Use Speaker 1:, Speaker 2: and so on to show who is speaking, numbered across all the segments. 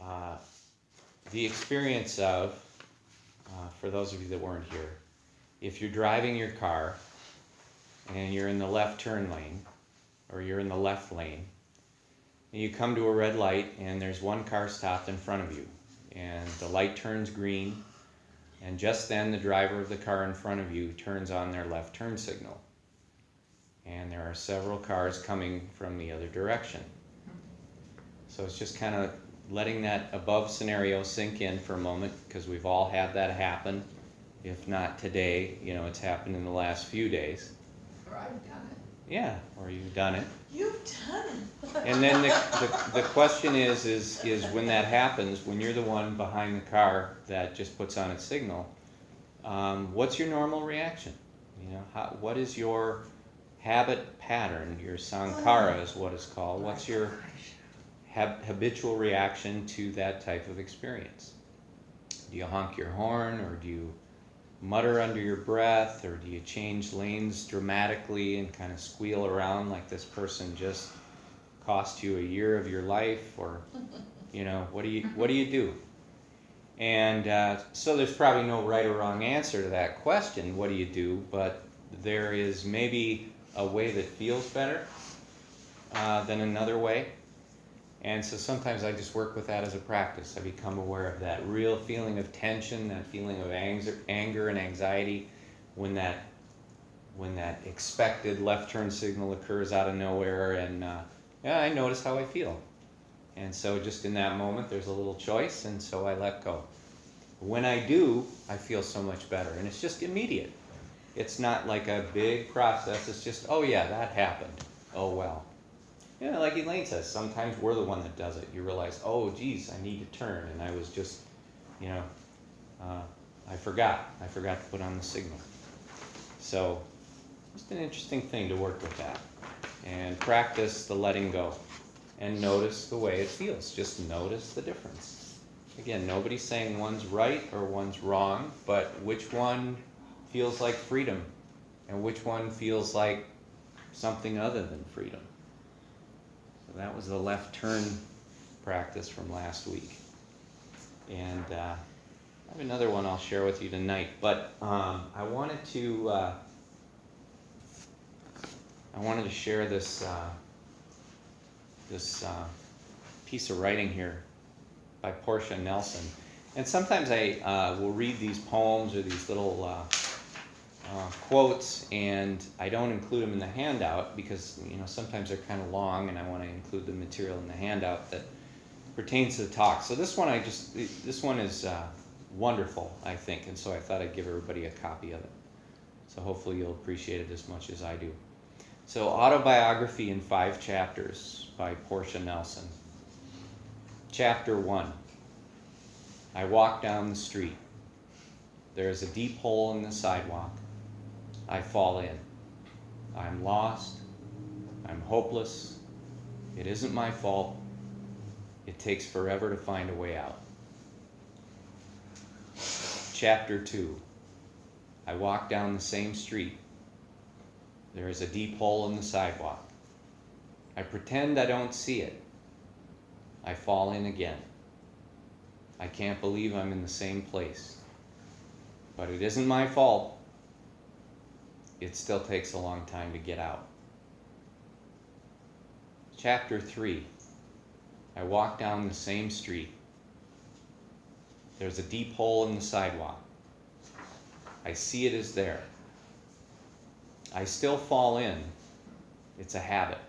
Speaker 1: uh, the experience of, for those of you that weren't here, if you're driving your car and you're in the left turn lane, or you're in the left lane, and you come to a red light and there's one car stopped in front of you, and the light turns green, and just then the driver of the car in front of you turns on their left turn signal. And there are several cars coming from the other direction. So it's just kind of letting that above scenario sink in for a moment, because we've all had that happen. If not today, it's happened in the last few days.
Speaker 2: Or I've done it.
Speaker 1: Yeah, or you've done it.
Speaker 2: You've done it.
Speaker 1: And then the question is when that happens, when you're the one behind the car that just puts on its signal, what's your normal reaction? What is your habit pattern? Your sankara is what it's called. What's your habitual reaction to that type of experience? Do you honk your horn, or do you mutter under your breath, or do you change lanes dramatically and kind of squeal around like this person just cost you a year of your life? Or what do you do? And so there's probably no right or wrong answer to that question, what do you do? But there is maybe a way that feels better than another way. And so sometimes I just work with that as a practice. I become aware of that real feeling of tension, that feeling of anger and anxiety when that expected left turn signal occurs out of nowhere, and I notice how I feel. And so just in that moment there's a little choice, and so I let go. When I do, I feel so much better, and it's just immediate. It's not like a big process. It's just, oh yeah, that happened. Oh well. Like Elaine says, sometimes we're the one that does it. You realize, oh geez, I need to turn, and I was just, I forgot to put on the signal. So, just an interesting thing to work with that. And practice the letting go. And notice the way it feels. Just notice the difference. Again, nobody's saying one's right or one's wrong, but which one feels like freedom, and which one feels like something other than freedom. So that was the left turn practice from last week. And I have another one I'll share with you tonight, but I wanted to share this piece of writing here by Portia Nelson. And sometimes I will read these poems or these little quotes, and I don't include them in the handout because sometimes they're kind of long, and I want to include the material in the handout that pertains to the talk. So this one is wonderful, I think, and so I thought I'd give everybody a copy of it. So hopefully you'll appreciate it as much as I do. So, Autobiography in 5 Chapters by Portia Nelson. Chapter 1. I walk down the street. There is a deep hole in the sidewalk. I fall in. I'm lost. I'm hopeless. It isn't my fault. It takes forever to find a way out. Chapter 2. I walk down the same street. There is a deep hole in the sidewalk. I pretend I don't see it. I fall in again. I can't believe I'm in the same place. But it isn't my fault. It still takes a long time to get out. Chapter 3. I walk down the same street. There's a deep hole in the sidewalk. I see it is there. I still fall in. It's a habit.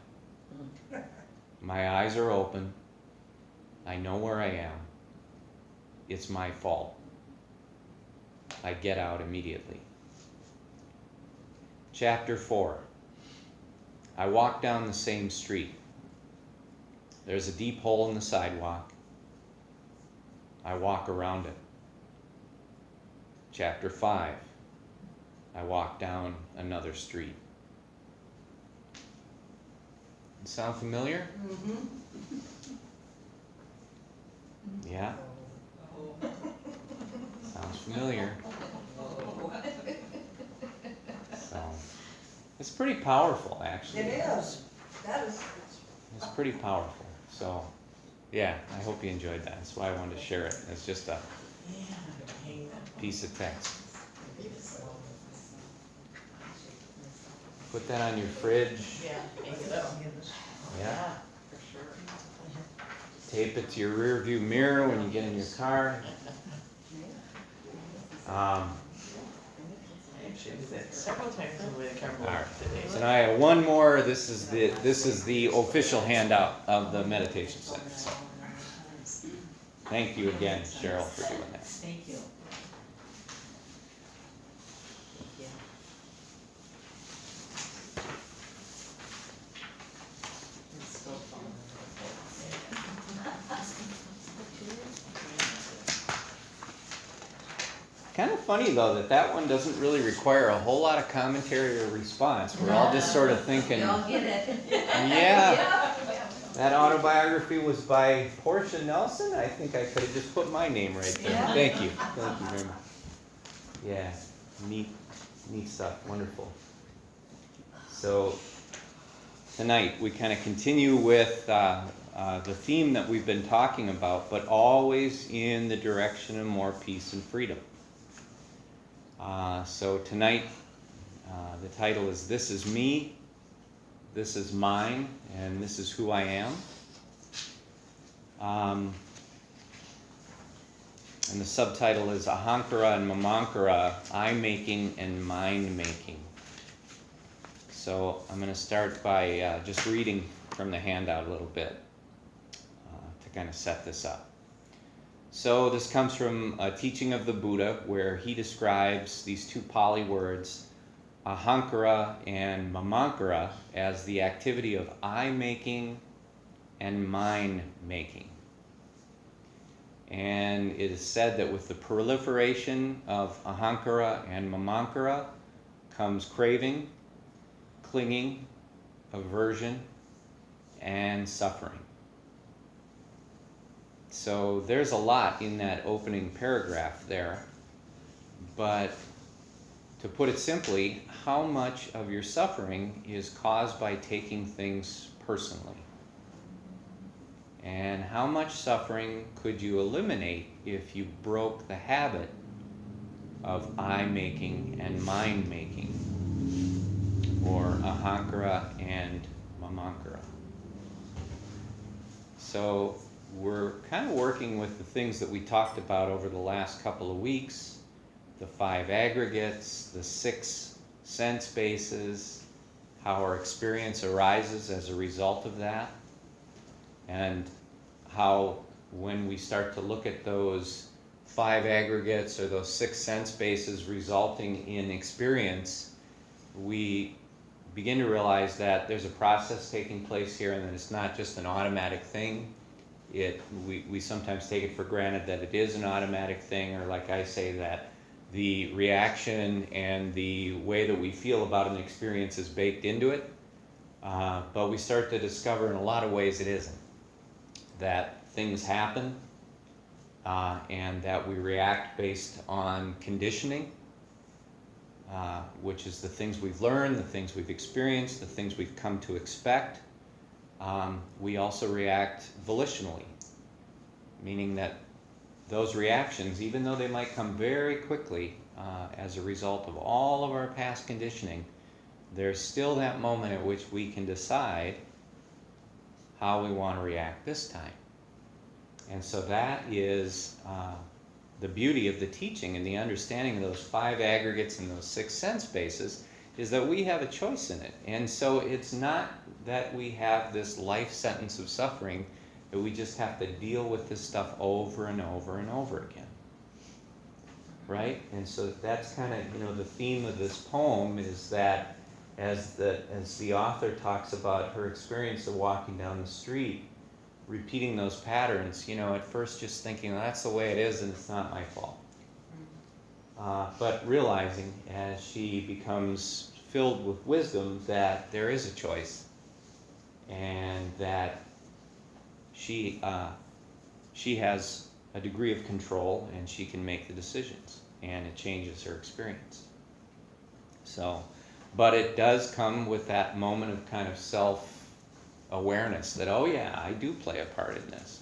Speaker 1: My eyes are open. I know where I am. It's my fault. I get out immediately. Chapter 4. I walk down the same street. There's a deep hole in the sidewalk. I walk around it. Chapter 5. I walk down another street. Sound familiar?
Speaker 2: Mm-hmm.
Speaker 1: Yeah? Sounds familiar. So, it's pretty powerful, actually.
Speaker 2: It is. That is.
Speaker 1: It's pretty powerful. So, Yeah, I hope you enjoyed that. That's why I wanted to share it. It's just a piece of text. Put that on your fridge.
Speaker 2: Yeah, hang it up.
Speaker 1: Yeah.
Speaker 2: For sure.
Speaker 1: Tape it to your rear view mirror when you get in your car.
Speaker 2: I should do that several times on the way to Carmel
Speaker 1: All right.
Speaker 2: today.
Speaker 1: So now I have one more. This is the official handout of the meditation center. So thank you again, Cheryl, for doing that.
Speaker 2: Thank you. It's so fun.
Speaker 1: Kind of funny though that one doesn't really require a whole lot of commentary or response. We're all just sort of thinking,
Speaker 3: Y'all get it.
Speaker 1: yeah. That autobiography was by Portia Nelson. I think I could have just put my name right there.
Speaker 3: Yeah.
Speaker 1: Thank you very much. Yeah, neat stuff. Wonderful. So tonight we kind of continue with the theme that we've been talking about, but always in the direction of more peace and freedom. So tonight, the title is "This is Me, This is Mine, and This is Who I Am." And the subtitle is Ahankara and Mamankara, I-making and mind-making. So I'm going to start by just reading from the handout a little bit to kind of set this up. So this comes from a teaching of the Buddha where he describes these two Pali words, ahankara and mamankara, as the activity of I-making and mind-making. And it is said that with the proliferation of ahankara and mamankara comes craving, clinging, aversion, and suffering. So there's a lot in that opening paragraph there, but to put it simply, how much of your suffering is caused by taking things personally? And how much suffering could you eliminate if you broke the habit of I-making and mind-making, or ahankara and mamankara? So we're kind of working with the things that we talked about over the last couple of weeks, the 5 aggregates, the 6 sense bases, how our experience arises as a result of that, and how when we start to look at those 5 aggregates or those 6 sense bases resulting in experience, we begin to realize that there's a process taking place here and that it's not just an automatic thing. We sometimes take it for granted that it is an automatic thing, or like I say, that the reaction and the way that we feel about an experience is baked into it. But we start to discover in a lot of ways it isn't. That things happen and that we react based on conditioning, which is the things we've learned, the things we've experienced, the things we've come to expect. We also react volitionally, meaning that those reactions, even though they might come very quickly as a result of all of our past conditioning, there's still that moment at which we can decide how we want to react this time. And so that is the beauty of the teaching and the understanding of those 5 aggregates and those 6 sense bases, is that we have a choice in it. And so it's not that we have this life sentence of suffering, that we just have to deal with this stuff over and over and over again. Right? And so that's kind of, the theme of this poem is that as the author talks about her experience of walking down the street, repeating those patterns, at first just thinking, well, that's the way it is and it's not my fault. But realizing as she becomes filled with wisdom that there is a choice and that she has a degree of control and she can make the decisions, and it changes her experience. So, but it does come with that moment of kind of self-awareness that, oh yeah, I do play a part in this.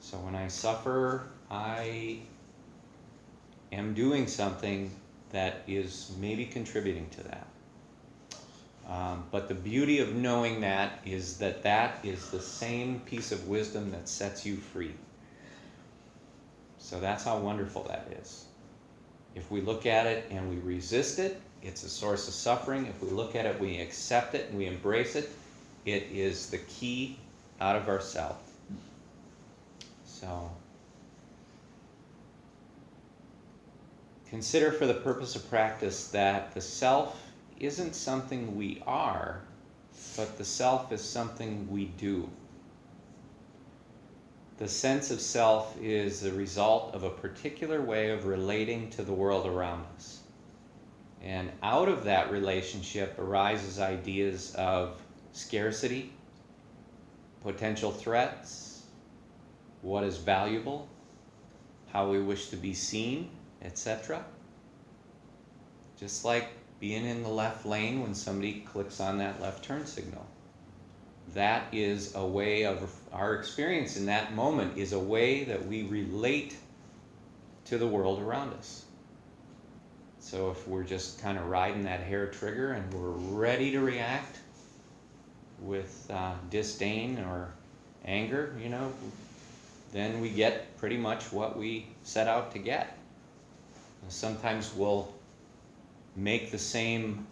Speaker 1: So when I suffer, I am doing something that is maybe contributing to that. But the beauty of knowing that is that is the same piece of wisdom that sets you free. So that's how wonderful that is. If we look at it and we resist it, it's a source of suffering. If we look at it, we accept it and we embrace it, it is the key out of ourself. So consider for the purpose of practice that the self isn't something we are, but the self is something we do. The sense of self is the result of a particular way of relating to the world around us. And out of that relationship arises ideas of scarcity, potential threats, what is valuable, how we wish to be seen, etc. Just like being in the left lane when somebody clicks on that left turn signal. That is a way of, our experience in that moment is a way that we relate to the world around us. So if we're just kind of riding that hair trigger and we're ready to react with disdain or anger, then we get pretty much what we set out to get. Sometimes we'll make the same,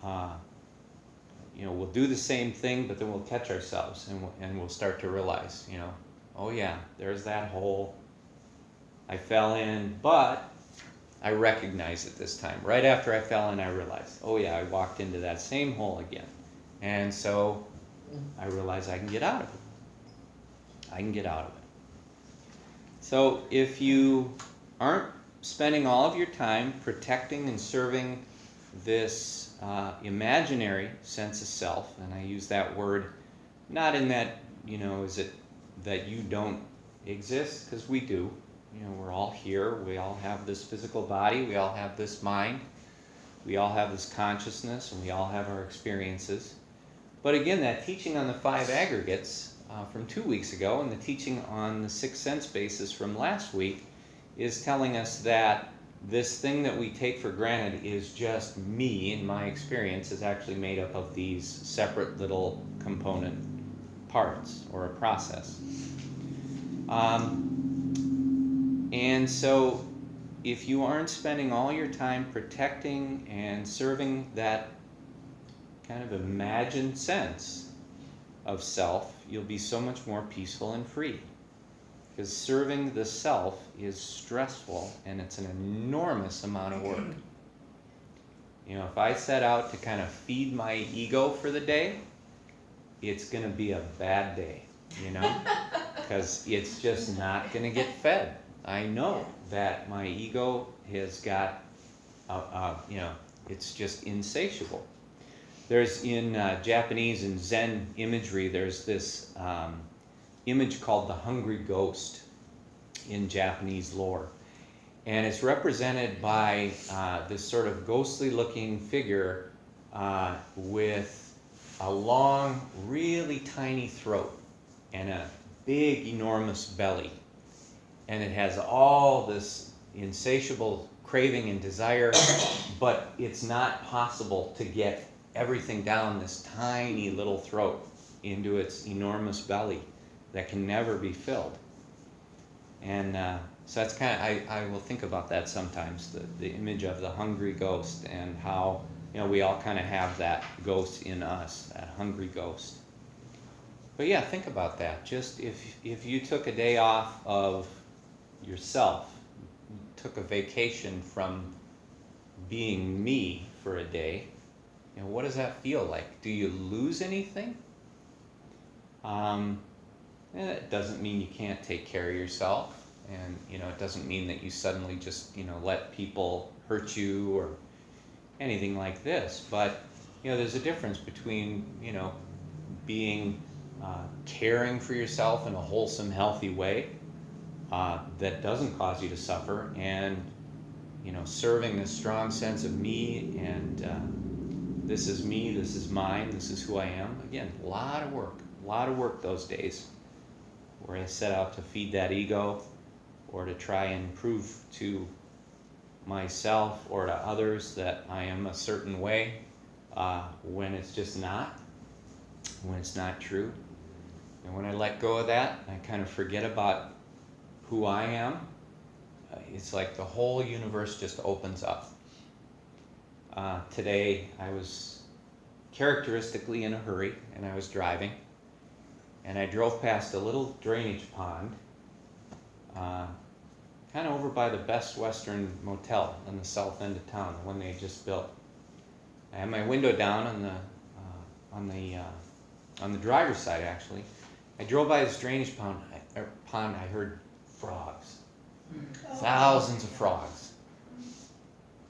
Speaker 1: we'll do the same thing, but then we'll catch ourselves and we'll start to realize, oh yeah, there's that hole I fell in, but I recognize it this time. Right after I fell in, I realized, oh yeah, I walked into that same hole again. And so I realize I can get out of it. I can get out of it. So if you aren't spending all of your time protecting and serving this imaginary sense of self, and I use that word not in that, is it that you don't exist? Because we do. We're all here. We all have this physical body. We all have this mind. We all have this consciousness, and we all have our experiences. But again, that teaching on the 5 aggregates from 2 weeks ago and the teaching on the 6 sense basis from last week is telling us that this thing that we take for granted is just me, in my experience, is actually made up of these separate little component parts or a process. And so if you aren't spending all your time protecting and serving that kind of imagined sense of self, you'll be so much more peaceful and free. Because serving the self is stressful and it's an enormous amount of work. If I set out to kind of feed my ego for the day, it's going to be a bad day, because it's just not going to get fed. I know that my ego has got, it's just insatiable. There's in Japanese and Zen imagery, there's this image called the hungry ghost in Japanese lore. And it's represented by this sort of ghostly looking figure with a long, really tiny throat and a big, enormous belly. And it has all this insatiable craving and desire, but it's not possible to get everything down this tiny little throat into its enormous belly that can never be filled. And so that's kind of, I will think about that sometimes, the image of the hungry ghost and how, we all kind of have that ghost in us, that hungry ghost. But yeah, think about that. Just if you took a day off of yourself, took a vacation from being me for a day, what does that feel like? Do you lose anything? It doesn't mean you can't take care of yourself, and it doesn't mean that you suddenly just let people hurt you or anything like this. But there's a difference between being caring for yourself in a wholesome, healthy way that doesn't cause you to suffer, and serving a strong sense of me and this is me, this is mine, this is who I am. Again, a lot of work those days. where I set out to feed that ego or to try and prove to myself or to others that I am a certain way, when it's just not, when it's not true. And when I let go of that, I kind of forget about who I am. It's like the whole universe just opens up. Today I was characteristically in a hurry, and I was driving, and I drove past a little drainage pond, kind of over by the Best Western Motel in the south end of town, the one they just built. I had my window down on the driver's side, actually. I drove by this drainage pond. I heard frogs, thousands of frogs.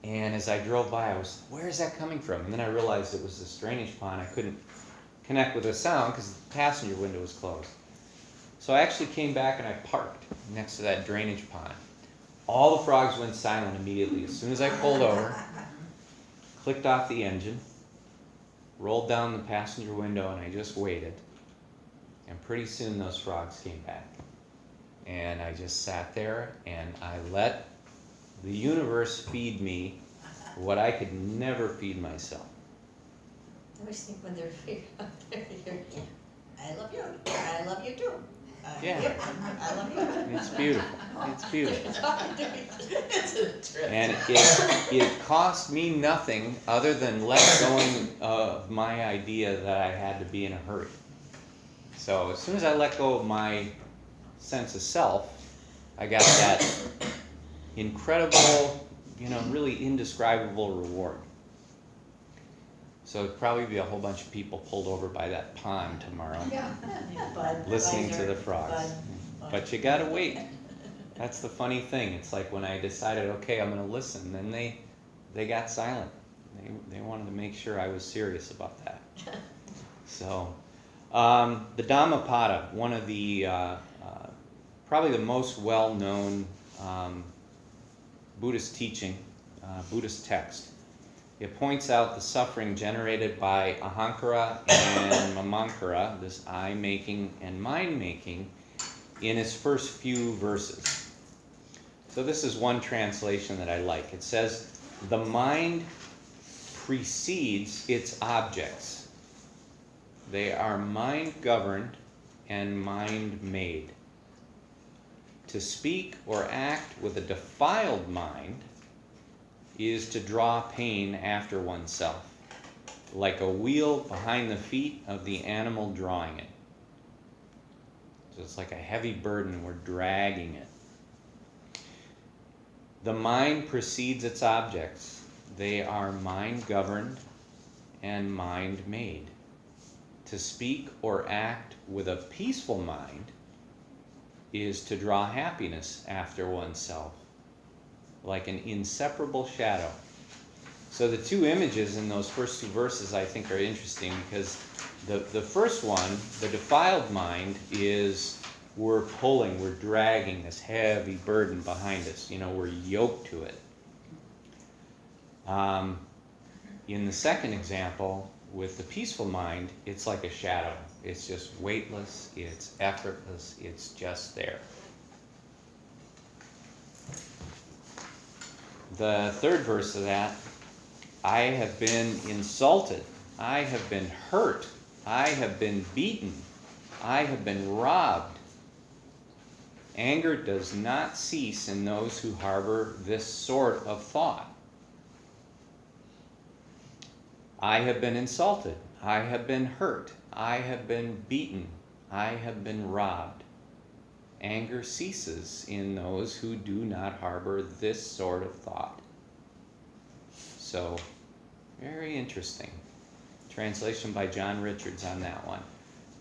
Speaker 1: And as I drove by, I was, where is that coming from? And then I realized it was this drainage pond. I couldn't connect with the sound because the passenger window was closed. So I actually came back and I parked next to that drainage pond. All the frogs went silent immediately. As soon as I pulled over, clicked off the engine, rolled down the passenger window, and I just waited. And pretty soon those frogs came back. And I just sat there and I let the universe feed me what I could never feed myself.
Speaker 3: I always think when they're I love you. I love you too.
Speaker 1: Yeah.
Speaker 3: Yep, I love you.
Speaker 1: It's beautiful. It's beautiful.
Speaker 2: It's a trip.
Speaker 1: And it cost me nothing other than let going of my idea that I had to be in a hurry. So as soon as I let go of my sense of self, I got that incredible, really indescribable reward. So it'd probably be a whole bunch of people pulled over by that pond tomorrow, listening to the frogs. But you gotta wait. That's the funny thing. It's like when I decided, okay, I'm gonna listen, then they got silent. They wanted to make sure I was serious about that. So, the Dhammapada, one of the, probably the most well-known Buddhist teaching, Buddhist text. It points out the suffering generated by ahankara and mamankara, this I-making and mind-making, in its first few verses. So this is one translation that I like. It says, the mind precedes its objects. They are mind-governed and mind-made. To speak or act with a defiled mind is to draw pain after oneself, like a wheel behind the feet of the animal drawing it. So it's like a heavy burden, we're dragging it. The mind precedes its objects. They are mind-governed and mind-made. To speak or act with a peaceful mind is to draw happiness after oneself, like an inseparable shadow. So the two images in those first two verses I think are interesting because the first one, the defiled mind, is we're pulling, we're dragging this heavy burden behind us. We're yoked to it. In the second example, with the peaceful mind, it's like a shadow. It's just weightless, it's effortless, it's just there. The third verse of that, I have been insulted, I have been hurt, I have been beaten, I have been robbed. Anger does not cease in those who harbor this sort of thought. I have been insulted, I have been hurt, I have been beaten, I have been robbed. Anger ceases in those who do not harbor this sort of thought. So, very interesting. Translation by John Richards on that one.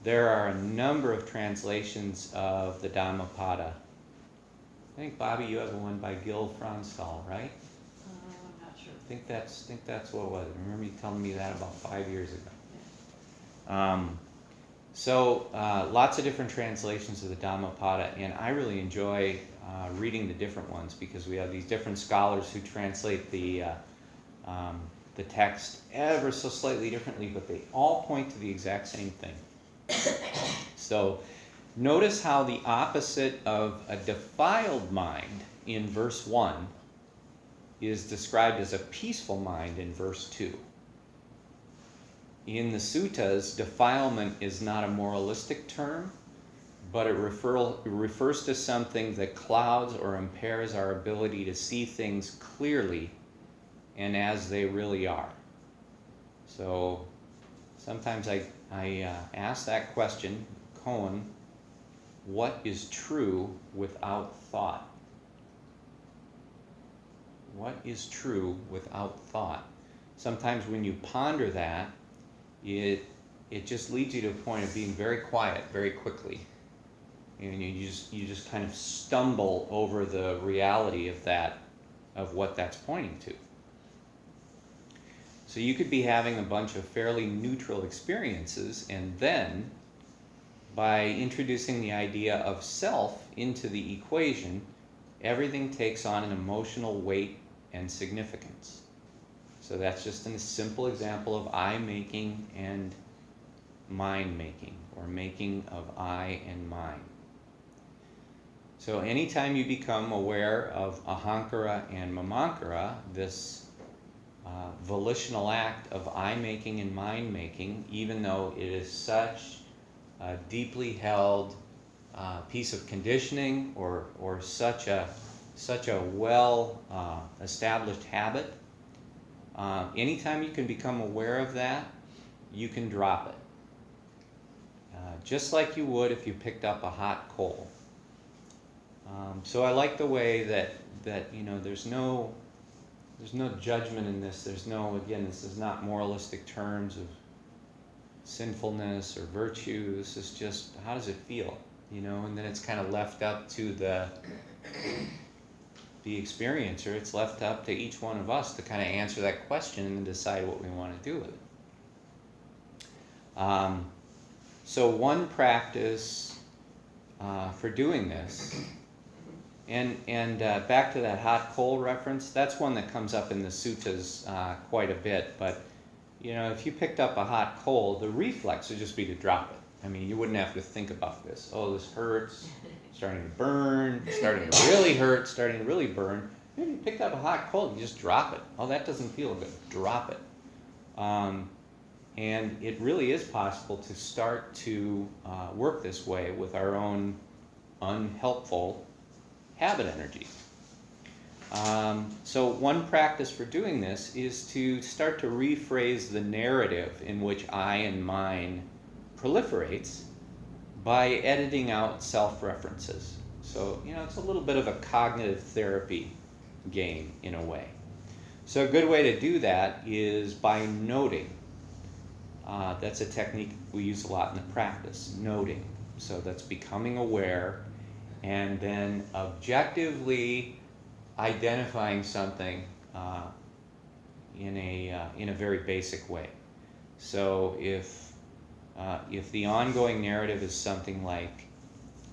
Speaker 1: There are a number of translations of the Dhammapada. I think, Bobby, you have one by Gil Fronsdal, right?
Speaker 2: I'm not sure.
Speaker 1: I think that's what it was. I remember you telling me that about 5 years ago. So lots of different translations of the Dhammapada, and I really enjoy reading the different ones because we have these different scholars who translate the text ever so slightly differently, but they all point to the exact same thing. So Notice how the opposite of a defiled mind in verse 1 is described as a peaceful mind in verse 2. In the suttas, defilement is not a moralistic term, but it refers to something that clouds or impairs our ability to see things clearly and as they really are. So sometimes I ask that question, koan, what is true without thought? What is true without thought? Sometimes when you ponder that, it just leads you to a point of being very quiet very quickly. And you just kind of stumble over the reality of that, of what that's pointing to. So you could be having a bunch of fairly neutral experiences, and then by introducing the idea of self into the equation, everything takes on an emotional weight and significance. So that's just a simple example of I-making and mind-making, or making of I and mine. So anytime you become aware of ahankara and mamankara, this volitional act of I-making and mind-making, even though it is such a deeply held piece of conditioning or such a well established habit, anytime you can become aware of that, you can drop it. Just like you would if you picked up a hot coal. So I like the way that there's no judgment in this. There's no, again, this is not moralistic terms of sinfulness or virtue. This is just, how does it feel? And then it's kind of left up to the experiencer. It's left up to each one of us to kind of answer that question and then decide what we want to do with it. So one practice for doing this, and back to that hot coal reference, that's one that comes up in the suttas quite a bit. But if you picked up a hot coal, the reflex would just be to drop it. I mean, you wouldn't have to think about this. Oh, this hurts, starting to burn, starting to really hurt, starting to really burn. If you picked up a hot coal, you just drop it. Oh, that doesn't feel good. Drop it. And it really is possible to start to work this way with our own unhelpful habit energy. So one practice for doing this is to start to rephrase the narrative in which I and mine proliferates by editing out self-references. So, it's a little bit of a cognitive therapy game in a way. So a good way to do that is by noting. That's a technique we use a lot in the practice, noting. So that's becoming aware and then objectively identifying something in a very basic way. So if the ongoing narrative is something like,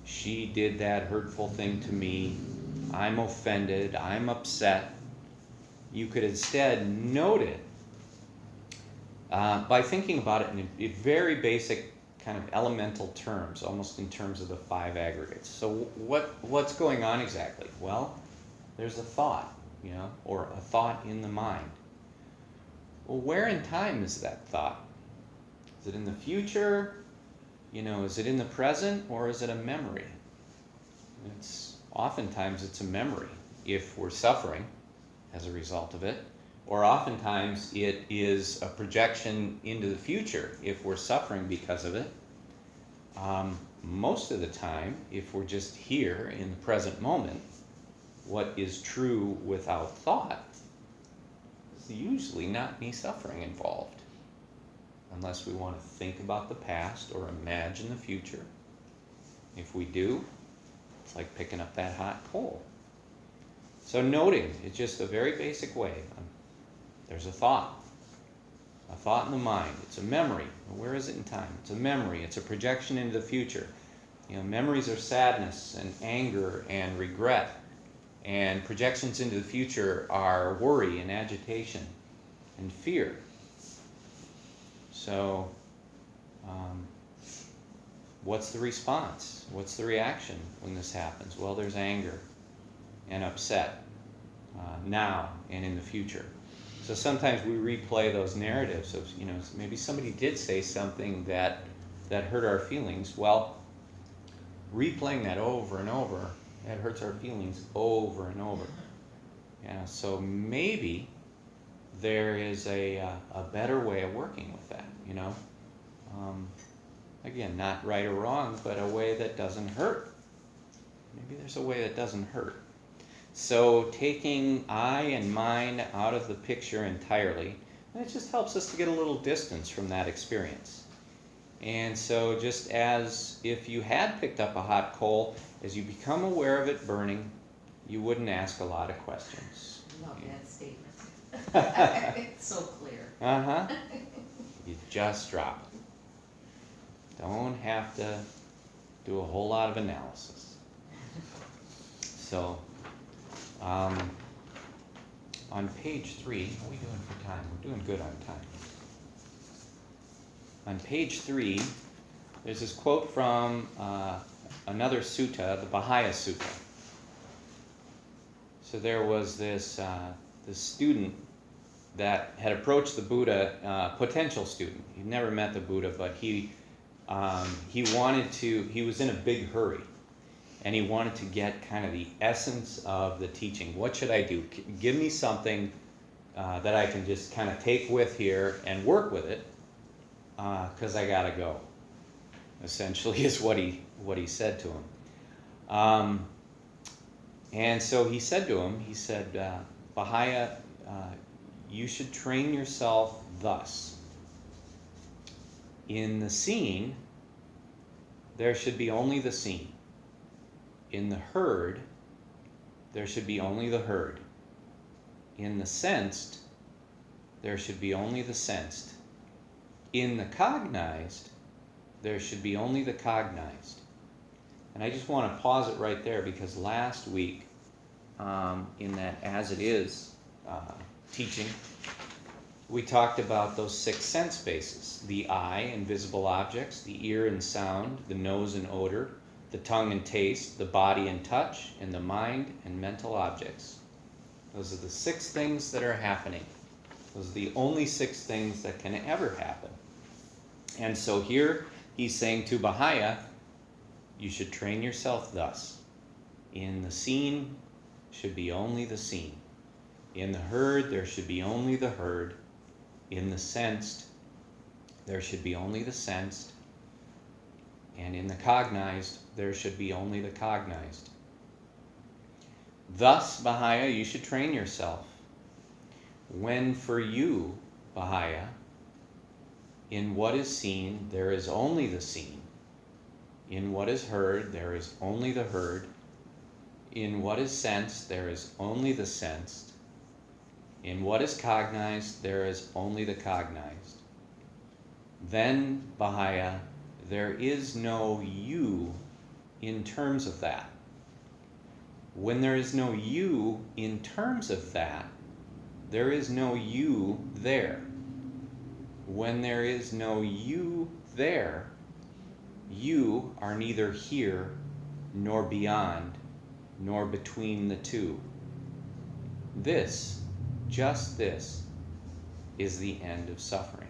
Speaker 1: she did that hurtful thing to me, I'm offended, I'm upset, you could instead note it by thinking about it in very basic kind of elemental terms, almost in terms of the 5 aggregates. So what's going on exactly? Well, there's a thought, or a thought in the mind. Well, where in time is that thought? Is it in the future? Is it in the present, or is it a memory? Oftentimes it's a memory if we're suffering as a result of it, or oftentimes it is a projection into the future if we're suffering because of it. Most of the time, if we're just here in the present moment, what is true without thought is usually not any suffering involved, unless we want to think about the past or imagine the future. If we do, it's like picking up that hot coal. So noting is just a very basic way. There's a thought in the mind. It's a memory. Where is it in time? It's a memory. It's a projection into the future. Memories are sadness and anger and regret, and projections into the future are worry and agitation and fear. So what's the response? What's the reaction when this happens? Well, there's anger and upset now and in the future. So sometimes we replay those narratives of, maybe somebody did say something that hurt our feelings. Well, replaying that over and over, that hurts our feelings over and over. Yeah, so maybe there is a better way of working with that, Again, not right or wrong, but a way that doesn't hurt. Maybe there's a way that doesn't hurt. So taking I and mine out of the picture entirely, it just helps us to get a little distance from that experience. And so just as if you had picked up a hot coal, as you become aware of it burning, you wouldn't ask a lot of questions.
Speaker 2: Love that statement. It's so clear.
Speaker 1: Uh-huh. You just drop it. Don't have to do a whole lot of analysis. So, on page 3, how are we doing for time? We're doing good on time. On page 3, there's this quote from another sutta, the Baha'ya Sutta. So there was this student that had approached the Buddha, potential student. He'd never met the Buddha, but he was in a big hurry, and he wanted to get kind of the essence of the teaching. What should I do? Give me something that I can just kind of take with here and work with it, because I gotta go. Essentially, is what he said to him. And so he said to him, Baha'ya, you should train yourself thus. In the seen, there should be only the seen. In the heard, there should be only the heard. In the sensed, there should be only the sensed. In the cognized, there should be only the cognized. And I just want to pause it right there, because last week, in that As It Is teaching, we talked about those 6 sense bases: the eye and visible objects, the ear and sound, the nose and odor, the tongue and taste, the body and touch, and the mind and mental objects. Those are the 6 things that are happening. Those are the only 6 things that can ever happen. And so here he's saying to Baha'ya, you should train yourself thus. In the seen should be only the seen. In the heard, there should be only the heard. In the sensed, there should be only the sensed. And in the cognized, there should be only the cognized. Thus, Baha'ya, you should train yourself. When for you, Baha'ya, in what is seen, there is only the seen. In what is heard, there is only the heard. In what is sensed, there is only the sensed. In what is cognized, there is only the cognized. Then, Baha'ya, there is no you in terms of that. When there is no you in terms of that, there is no you there. When there is no you there, you are neither here nor beyond, nor between the two. This, just this, is the end of suffering.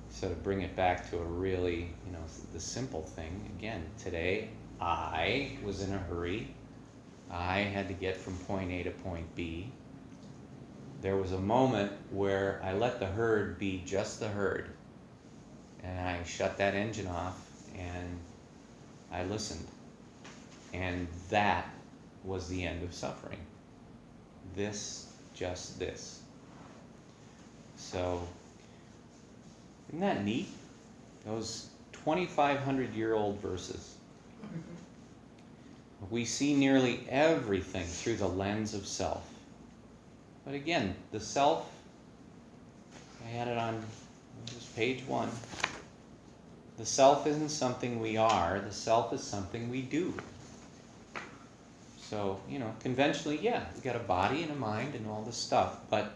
Speaker 1: So to bring it back to a really, the simple thing, again, today I was in a hurry. I had to get from point A to point B. There was a moment where I let the herd be just the herd. And I shut that engine off and I listened. And that was the end of suffering. This, just this. So, isn't that neat? Those 2,500-year-old verses. We see nearly everything through the lens of self. But again, the self, I had it on just page 1. The self isn't something we are, the self is something we do. So, conventionally, yeah, we got a body and a mind and all this stuff, but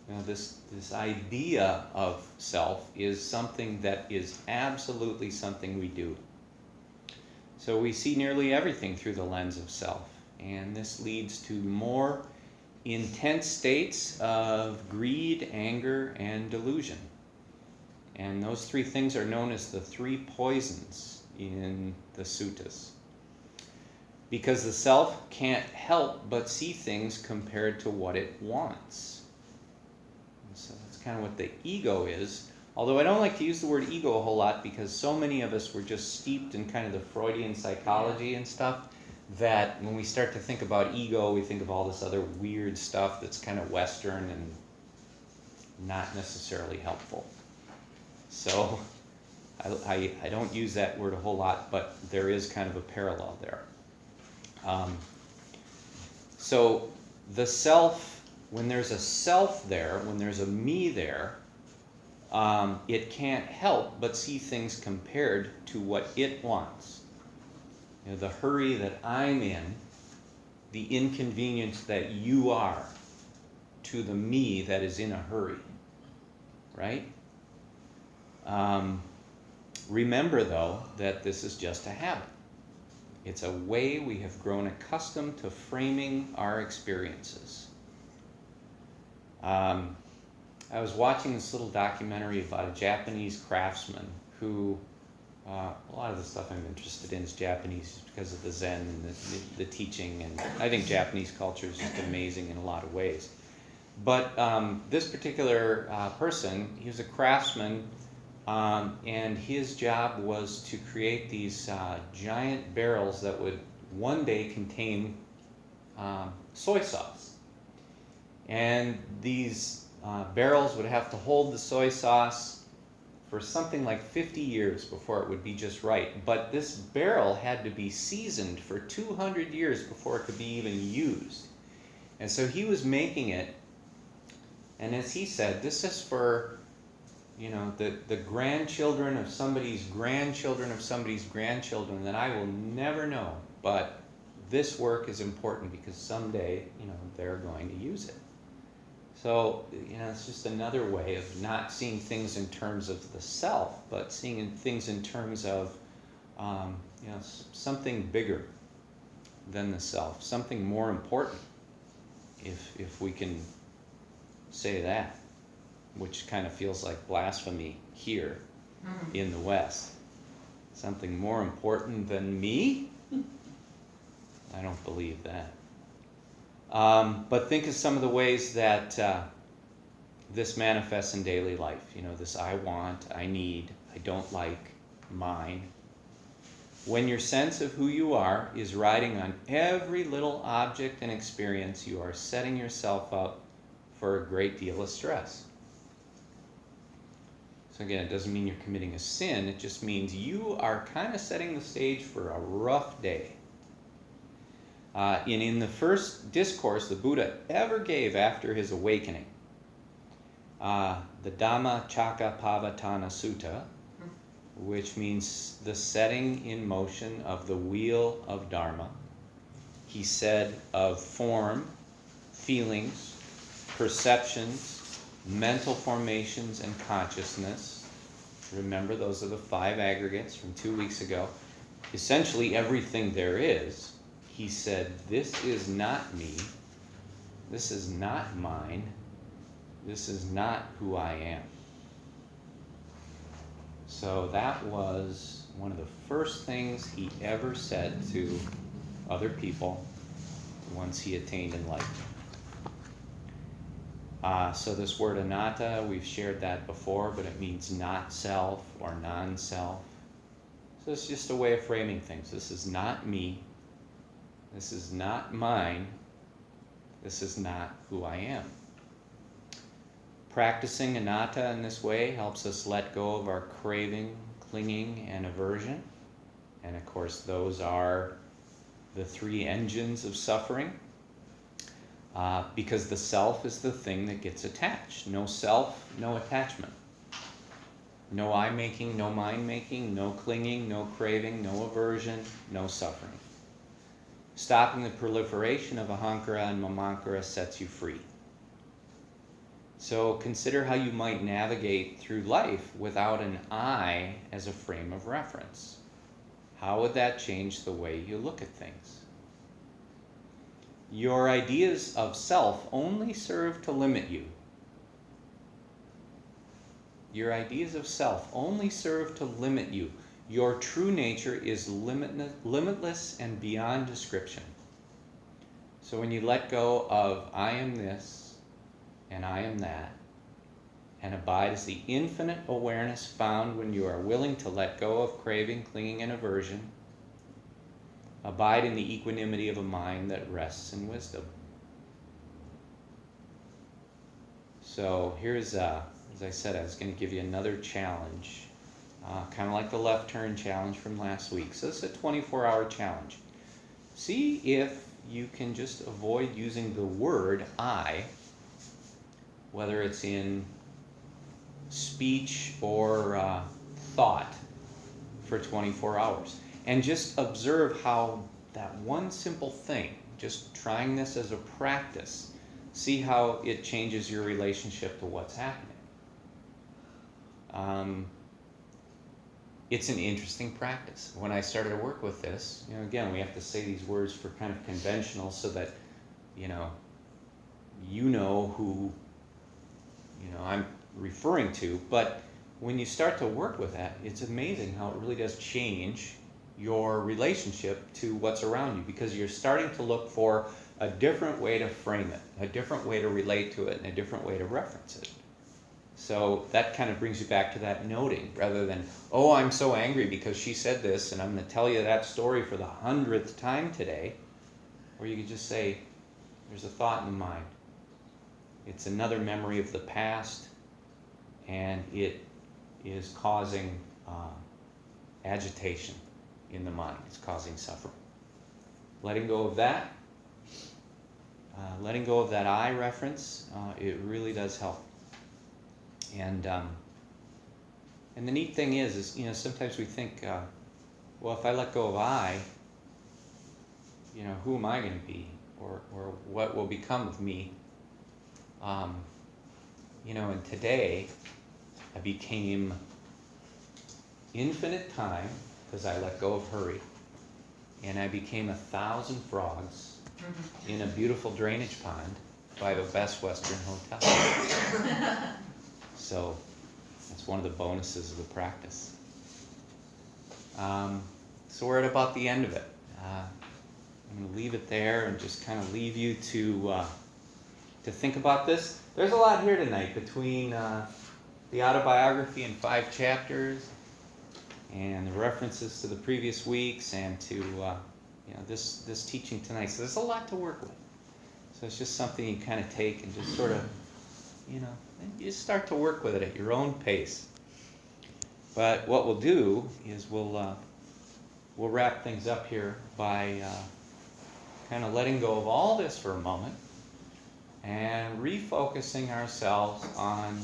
Speaker 1: This idea of self is something that is absolutely something we do. So we see nearly everything through the lens of self, and this leads to more intense states of greed, anger, and delusion. And those three things are known as the three poisons in the suttas. Because the self can't help but see things compared to what it wants. And so that's kind of what the ego is. Although I don't like to use the word ego a whole lot because so many of us were just steeped in kind of the Freudian psychology and stuff that when we start to think about ego, we think of all this other weird stuff that's kind of Western and not necessarily helpful. So I don't use that word a whole lot, but there is kind of a parallel there. So the self, when there's a self there, when there's a me there, it can't help but see things compared to what it wants. The hurry that I'm in, the inconvenience that you are to the me that is in a hurry, right? Remember, though, that this is just a habit. It's a way we have grown accustomed to framing our experiences. I was watching this little documentary about a Japanese craftsman who, a lot of the stuff I'm interested in is Japanese because of the Zen and the teaching, and I think Japanese culture is just amazing in a lot of ways. But this particular person, he was a craftsman, and his job was to create these giant barrels that would one day contain soy sauce. And these barrels would have to hold the soy sauce for something like 50 years before it would be just right. But this barrel had to be seasoned for 200 years before it could be even used. And so he was making it, and as he said, this is for, the grandchildren of somebody's grandchildren of somebody's grandchildren that I will never know. But this work is important because someday, they're going to use it. So, it's just another way of not seeing things in terms of the self, but seeing things in terms of, something bigger than the self, something more important, if we can say that, which kind of feels like blasphemy here in the West. Something more important than me? I don't believe that. But think of some of the ways that this manifests in daily life. This I want, I need, I don't like, mine. When your sense of who you are is riding on every little object and experience, you are setting yourself up for a great deal of stress. So again, it doesn't mean you're committing a sin, it just means you are kind of setting the stage for a rough day. In the first discourse the Buddha ever gave after his awakening, the Dhamma-vicaya Sutta, which means the setting in motion of the wheel of Dharma, he said of form, feelings, perceptions, mental formations, and consciousness. Remember, those are the 5 aggregates from 2 weeks ago. Essentially everything there is. He said, this is not me, this is not mine, this is not who I am. So that was one of the first things he ever said to other people once he attained enlightenment. So this word anatta, we've shared that before, but it means not self or non-self. So it's just a way of framing things. This is not me. This is not mine. This is not who I am. Practicing anatta in this way helps us let go of our craving, clinging, and aversion. And of course, those are the 3 engines of suffering. Because the self is the thing that gets attached. No self, no attachment. No I-making, no mind-making, no clinging, no craving, no aversion, no suffering. Stopping the proliferation of ahankara and mamankara sets you free. So consider how you might navigate through life without an I as a frame of reference. How would that change the way you look at things? Your ideas of self only serve to limit you. Your ideas of self only serve to limit you. Your true nature is limitless and beyond description. So when you let go of I am this and I am that, and abide as the infinite awareness found when you are willing to let go of craving, clinging, and aversion, abide in the equanimity of a mind that rests in wisdom. So here's, as I said, I was going to give you another challenge, kind of like the left turn challenge from last week. So this is a 24-hour challenge. See if you can just avoid using the word I, whether it's in speech or thought, for 24 hours. And just observe how that one simple thing, just trying this as a practice, see how it changes your relationship to what's happening. It's an interesting practice. When I started to work with this, again, we have to say these words for kind of conventional so that, you know who, I'm referring to. But when you start to work with that, it's amazing how it really does change your relationship to what's around you, because you're starting to look for a different way to frame it, a different way to relate to it, and a different way to reference it. So that kind of brings you back to that noting, rather than, oh, I'm so angry because she said this, and I'm going to tell you that story for the 100th time today. Or you could just say, there's a thought in the mind. It's another memory of the past, and it is causing agitation in the mind. It's causing suffering. Letting go of that, letting go of that I reference, it really does help. And the neat thing is sometimes we think, well, if I let go of I, who am I going to be, or what will become of me? And today I became infinite time because I let go of hurry, and I became 1,000 frogs in a beautiful drainage pond by the Best Western Hotel. So that's one of the bonuses of the practice. So we're at about the end of it. I'm going to leave it there and just kind of leave you to think about this. There's a lot here tonight between the autobiography in 5 chapters and the references to the previous weeks and to this teaching tonight. So there's a lot to work with. So it's just something you kind of take and just sort of, you start to work with it at your own pace. But what we'll do is we'll wrap things up here by kind of letting go of all this for a moment and refocusing ourselves on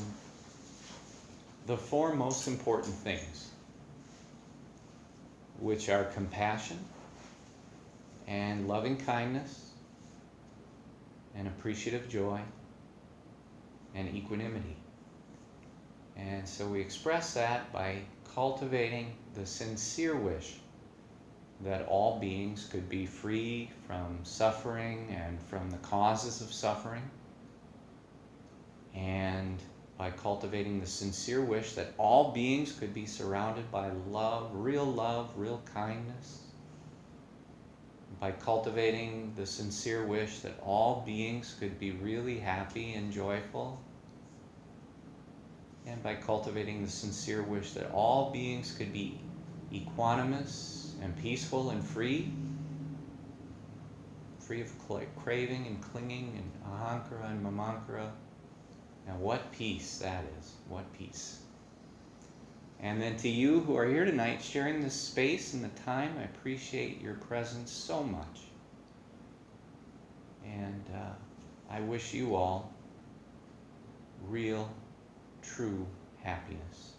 Speaker 1: the 4 most important things, which are compassion and loving kindness and appreciative joy and equanimity. And so we express that by cultivating the sincere wish that all beings could be free from suffering and from the causes of suffering, and by cultivating the sincere wish that all beings could be surrounded by love, real kindness, by cultivating the sincere wish that all beings could be really happy and joyful, and by cultivating the sincere wish that all beings could be equanimous and peaceful and free of craving and clinging and ahankara and mamankara. Now what peace that is, what peace. And then to you who are here tonight sharing this space and the time, I appreciate your presence so much. And I wish you all real, true happiness.